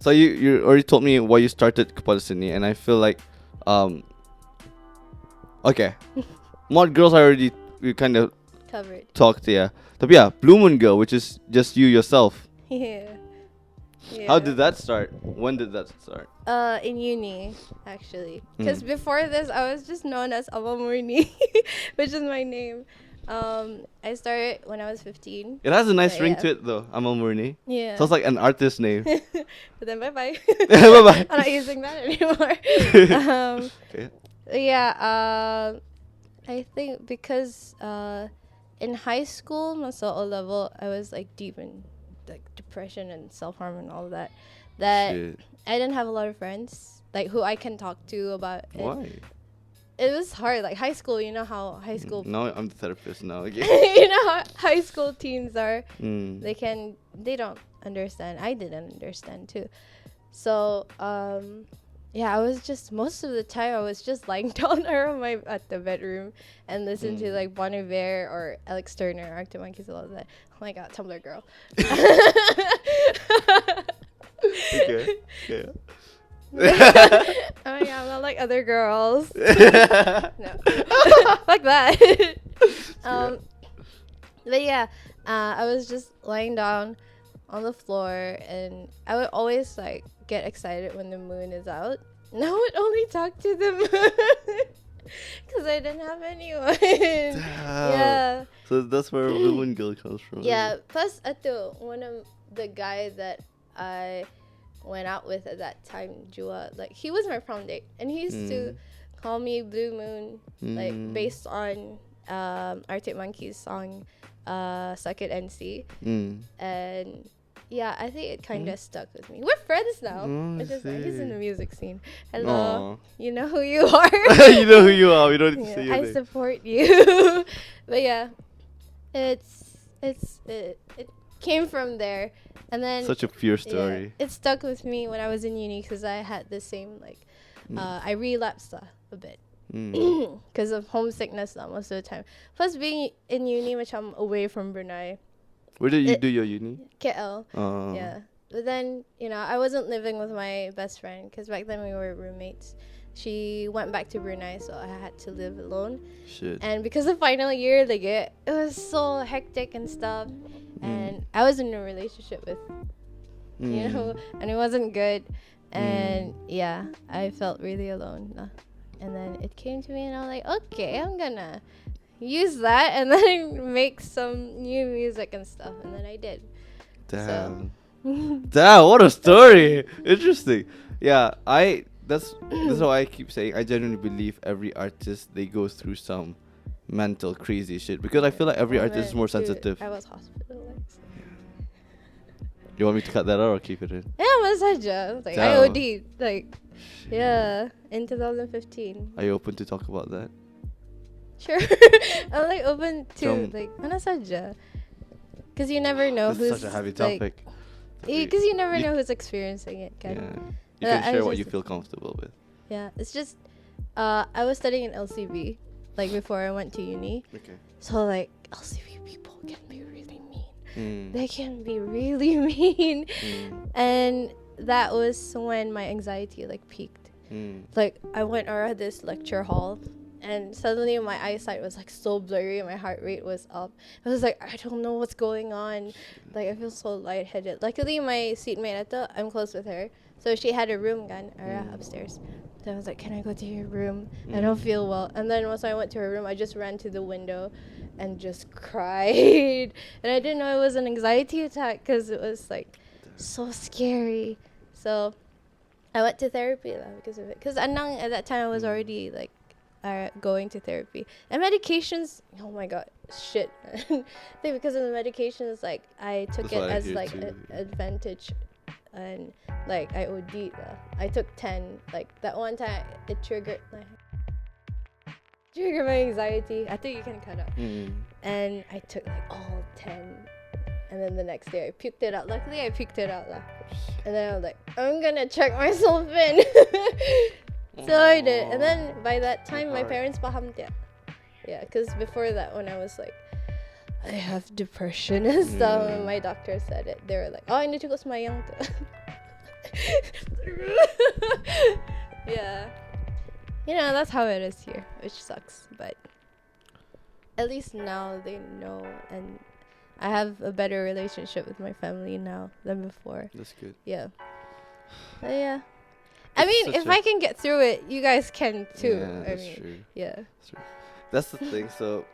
So you already told me why you started KepalaSeni, and I feel like okay. Modgrrrls we kind of covered. Talked, yeah. But yeah, bluemoongirl, which is just you yourself. Yeah. How did that start? When did that start? In uni, actually. Because before this, I was just known as Amal Murni, which is my name. I started when I was 15. It has a nice ring to it, though. Amal Murni. Yeah. Sounds like an artist name. But then bye-bye. Bye-bye. I'm not using that anymore. Okay. Yeah. I think because in high school, masa O level, I was like deep in like depression and self-harm and all that. Shit. I didn't have a lot of friends like who I can talk to about it. Why? It was hard. Like high school, you know how high school. No, I'm the therapist now. Okay. You know how high school teens are. They don't understand. I didn't understand too. So yeah, I was just most of the time I was just lying down around at the bedroom and listen to like Bon Iver or Alex Turner, Arctic Monkeys, all of that. Oh my god, Tumblr girl. Okay. Yeah. Oh my god, I'm not like other girls. No. Fuck that. But yeah, I was just lying down on the floor and I would always like get excited when the moon is out. And I would only talk to the moon because I didn't have anyone. Damn. Yeah. So that's where bluemoongirl comes from. Yeah. Plus, one of the guy that I went out with at that time, Jua, like he was my prom date, and he used to call me Blue Moon, like based on Arctic Monkeys song Suck It and See. And yeah, I think it kind of stuck with me. We're friends now. Which is like, he's in the music scene. Hello. Aww. You know who you are. You know who you are. We don't need to say your I name. support you. But yeah, it came from there. And then Such a pure story. Yeah, it stuck with me when I was in uni because I had the same like I relapsed a bit because of homesickness most of the time. Plus being in uni, which I'm away from Brunei. Where did you do your uni? KL. Yeah. But then, I wasn't living with my best friend because back then we were roommates. She went back to Brunei, so I had to live alone. Shit. And because of final year, like it was so hectic and stuff. And I was in a relationship with, and it wasn't good. And yeah, I felt really alone. And then it came to me and I was like, okay, I'm gonna use that and then make some new music and stuff. And then I did. Damn. Damn, what a story. Interesting. Yeah, that's how I keep saying I genuinely believe every artist, they go through some mental crazy shit, because I feel like every artist is more sensitive. I was hospitalized. You want me to cut that out or keep it in? Yeah, massage. Like I OD'd. Like yeah, in 2015. Are you open to talk about that? Sure. I'm like open to like massage. Because you never know This is who's such a heavy topic. Because you never know who's experiencing it. Yeah. You can share what you feel comfortable with. Yeah, it's just I was studying in LCB like before I went to uni. Okay. So like LCB people can be really mean. They can be really mean. And that was when my anxiety like peaked. Like I went around this lecture hall And suddenly my eyesight was like so blurry, my heart rate was up. I was like, I don't know what's going on. Like I feel so lightheaded. Luckily my seatmate I'm close with her. So she had a room upstairs. So I was like, can I go to your room? I don't feel well. And then once I went to her room, I just ran to the window and just cried. And I didn't know it was an anxiety attack because it was like so scary. So I went to therapy because of it. Because at that time I was already like going to therapy. And medications, oh my god, shit. I think because of the medications, like I took it as like an advantage. And like I OD'd. I took 10. Like that one time it triggered my anxiety. I think you can cut out. And I took like all 10. And then the next day I puked it out. Luckily I puked it out. And then I was like, I'm gonna check myself in. So I did. And then by that time my parents paham dia. Yeah, because before that when I was like, I have depression and stuff, and my doctor said it. They were like, oh, hindi ko sumayang to. Yeah. You know, that's how it is here, which sucks. But at least now they know, and I have a better relationship with my family now than before. That's good. Yeah. But yeah. I mean, if I can get through it, you guys can too. Yeah, that's true. Yeah. That's true. That's the thing. So,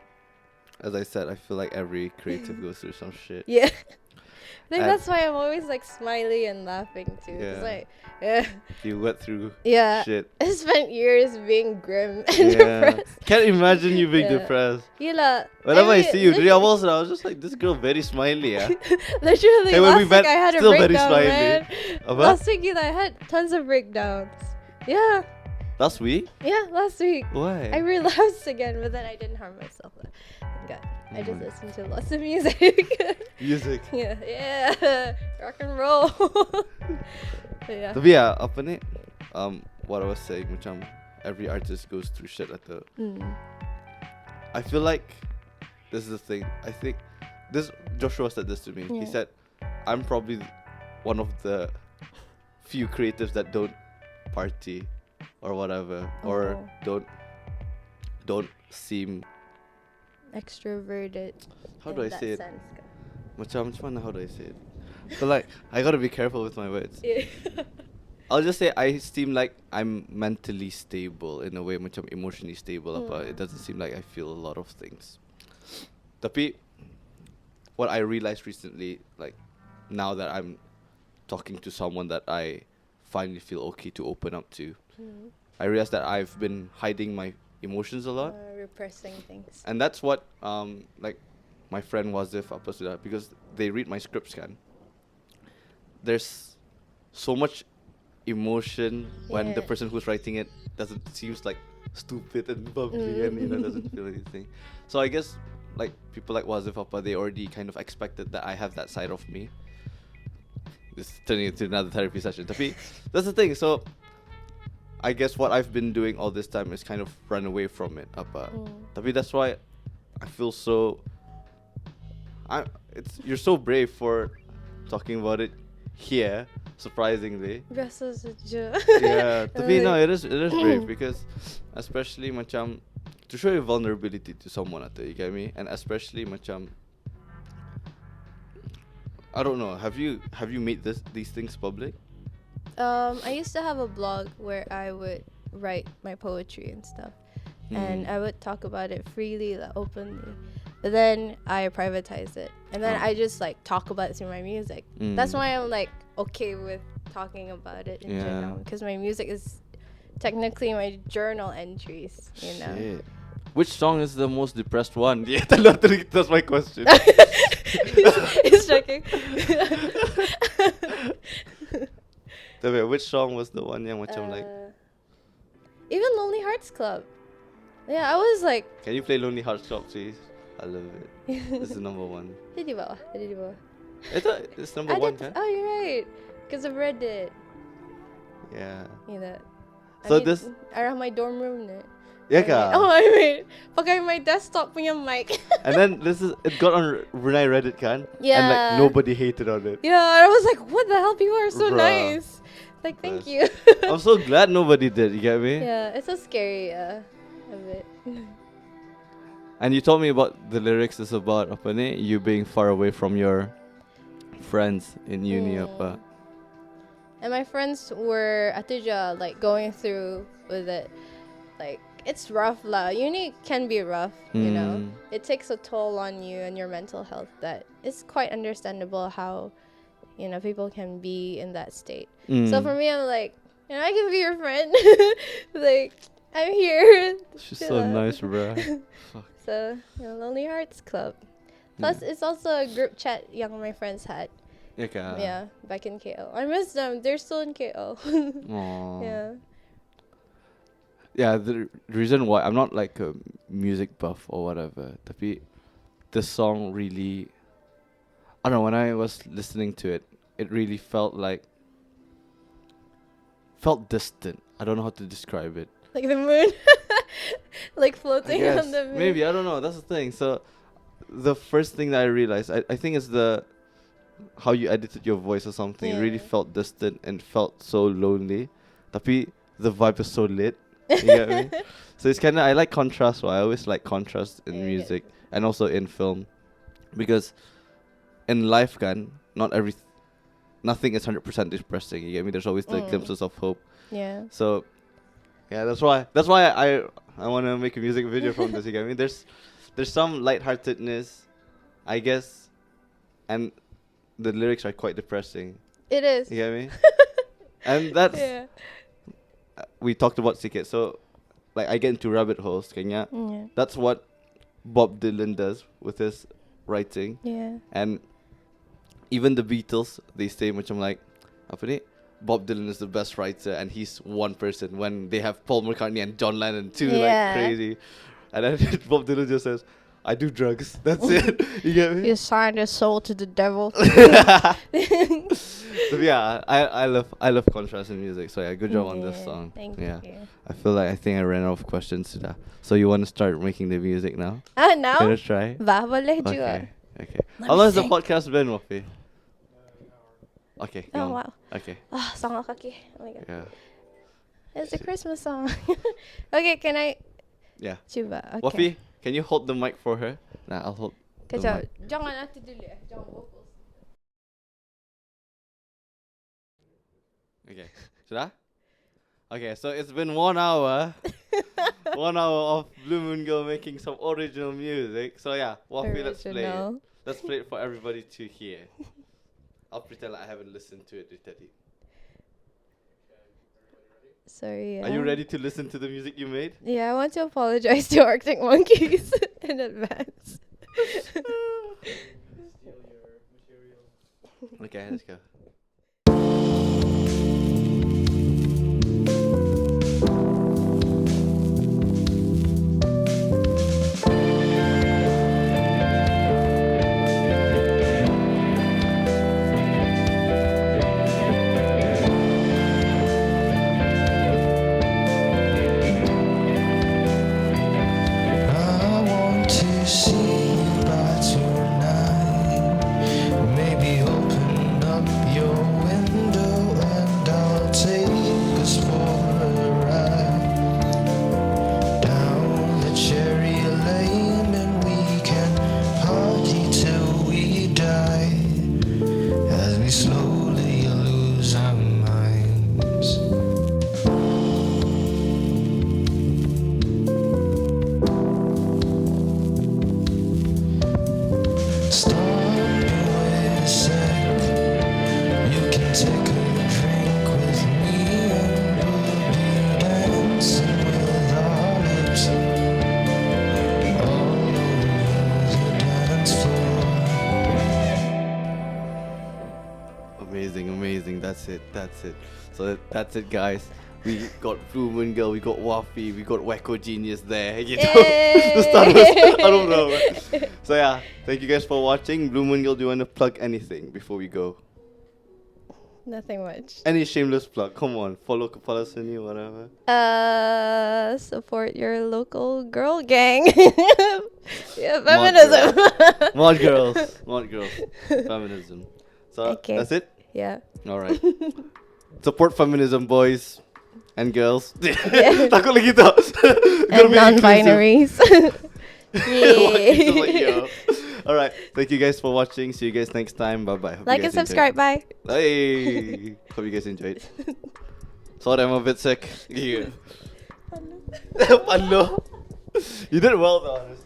as I said, I feel like every creative goes through some shit. Yeah. I think that's why I'm always like smiley and laughing too. Yeah. Like, yeah. You went through shit. I spent years being grim and depressed. Can't imagine you being depressed. Whenever I see you, I was just like, this girl very smiley. Yeah. Literally, hey, last week I had a breakdown, man. Last week I had tons of breakdowns. Yeah. Last week? Yeah, last week. Why? I relapsed again, but then I didn't harm myself. Thank God. I just listened to lots of music. Music? Yeah. Rock and roll. Yeah. Tapi ya, apa ni? What I was saying, macam every artist goes through shit at the. I feel like this is the thing. I think Joshua said this to me. He said, "I'm probably one of the few creatives that don't party or whatever, or don't seem extroverted." How do I say it? Macam mana? How do I say it? So like, I gotta be careful with my words. Yeah. I'll just say I seem like I'm mentally stable in a way, macam emotionally stable. But it doesn't seem like I feel a lot of things. Tapi, what I realized recently, like now that I'm talking to someone that I finally feel okay to open up to, I realized that I've been hiding my emotions a lot, repressing things. And that's what like my friend Wazif apa sudah, because they read my scripts kan. There's so much emotion when the person who's writing it seems like stupid and bubbly and doesn't feel anything. So I guess like people like Wazif apa, they already kind of expected that I have that side of me. This is turning into another therapy session. Tapi that's the thing. So I guess what I've been doing all this time is kind of run away from it. Tapi that's why I feel so. You're so brave for talking about it here, surprisingly. Biasa saja. Yeah, tapi no, it is brave because especially macam to show your vulnerability to someone you get me, and especially macam I don't know. Have you made these things public? I used to have a blog where I would write my poetry and stuff, and I would talk about it freely, like, openly. But then I privatized it, and then I just like talk about it through my music. That's why I'm like okay with talking about it in general, because my music is technically my journal entries. You know. Shit. Which song is the most depressed one? Yeah, that's my question. He's checking. Which song was the one yang macam like? Even Lonely Hearts Club. Yeah, I was like. Can you play Lonely Hearts Club, please? I love it. This is number one. Di bawah. I thought it's number one, kan? Oh, you're right. Because I've read it. Yeah. You know. So this. Around my dorm room, ne? Yeah, ka? Oh, I mean, pakai my desktop punya mic. And then it got on Brunei Reddit, kan? Yeah. And like nobody hated on it. Yeah, I was like, what the hell? People are so nice. Like, thank you. I'm so glad nobody did. You get me? Yeah, it's so scary. a bit. And you told me about the lyrics is about apa ni, you being far away from your friends in uni apa. And my friends were atija like going through with it. Like it's rough lah. Uni can be rough, you know. It takes a toll on you and your mental health that it's quite understandable how, you know, people can be in that state. So for me, I'm like, you know, I can be your friend. Like, I'm here. She's so nice, bruh. So, you know, Lonely Hearts Club. Plus, it's also a group chat young my friends had. Yeah, back in KL. I miss them. They're still in KL. Yeah. Yeah, the reason why I'm not like a music buff or whatever, tapi this song really, I don't know, when I was listening to it, it really felt distant. I don't know how to describe it. Like the moon, like floating on the moon. Maybe, I don't know. That's the thing. So, the first thing that I realized, I think it's how you edited your voice or something. It really felt distant and felt so lonely. Tapi the vibe is so lit. You get me? So it's kind of, I like contrast. I always like contrast in music and also in film, because in life, nothing is 100% depressing. You get me? There's always the glimpses of hope. Yeah. So, yeah, that's why I want to make a music video from this. You get me? There's some lightheartedness, I guess, and the lyrics are quite depressing. It is. You get me? And that's we talked about Sikit. So, like, I get into rabbit holes, kanya. That's what Bob Dylan does with his writing. Yeah. And even the Beatles, they say macam like, apa ni? Bob Dylan is the best writer and he's one person, when they have Paul McCartney and John Lennon too, like crazy. And then Bob Dylan just says, I do drugs. That's it. You get me? You signed your soul to the devil. So yeah, I love contrast in music. So yeah, good job on this song. Thank you. I think I ran out of questions today. So you want to start making the music now? Now? Can I try? Boleh juga. Okay. How long has the podcast been, Wafiy? Okay. Oh wow. Okay. Song kaki. Oh my god. Yeah. It's a Christmas song. Okay, can I? Yeah. Cuba. Okay. Wafiy, can you hold the mic for her? Nah, I'll hold. Kejap. Jangan nanti dulu Jangan vocals. Okay. Sudah? Okay, so it's been 1 hour. 1 hour of Blue Moon Girl making some original music. So yeah, Wafiy, let's play it. Let's play it for everybody to hear. I'll pretend like I haven't listened to it tadi. Sorry. Are you ready to listen to the music you made? Yeah, I want to apologize to Arctic Monkeys in advance. Steal your material. Okay, let's go. Amazing. That's it. So that's it, guys. We got Blue Moon Girl, we got Wafiy, we got Wacko Genius there. You know, the start was, I don't know. Right? So yeah, thank you guys for watching. Blue Moon Girl, do you want to plug anything before we go? Nothing much. Any shameless plug? Come on, follow KepalaSeni or whatever. Support your local girl gang. Yeah, feminism. Modgrrrls, feminism. So that's it. Yeah. All right. Support feminism, boys. and girls. Yeah. Takut lagi tau. And non-binaries. Yeah. Alright, thank you guys for watching. See you guys next time. Bye bye. Like and subscribe. Bye. Hey, hope you guys enjoyed. Sorry, I'm a bit sick. Yeah. Hello. You did well though, honestly.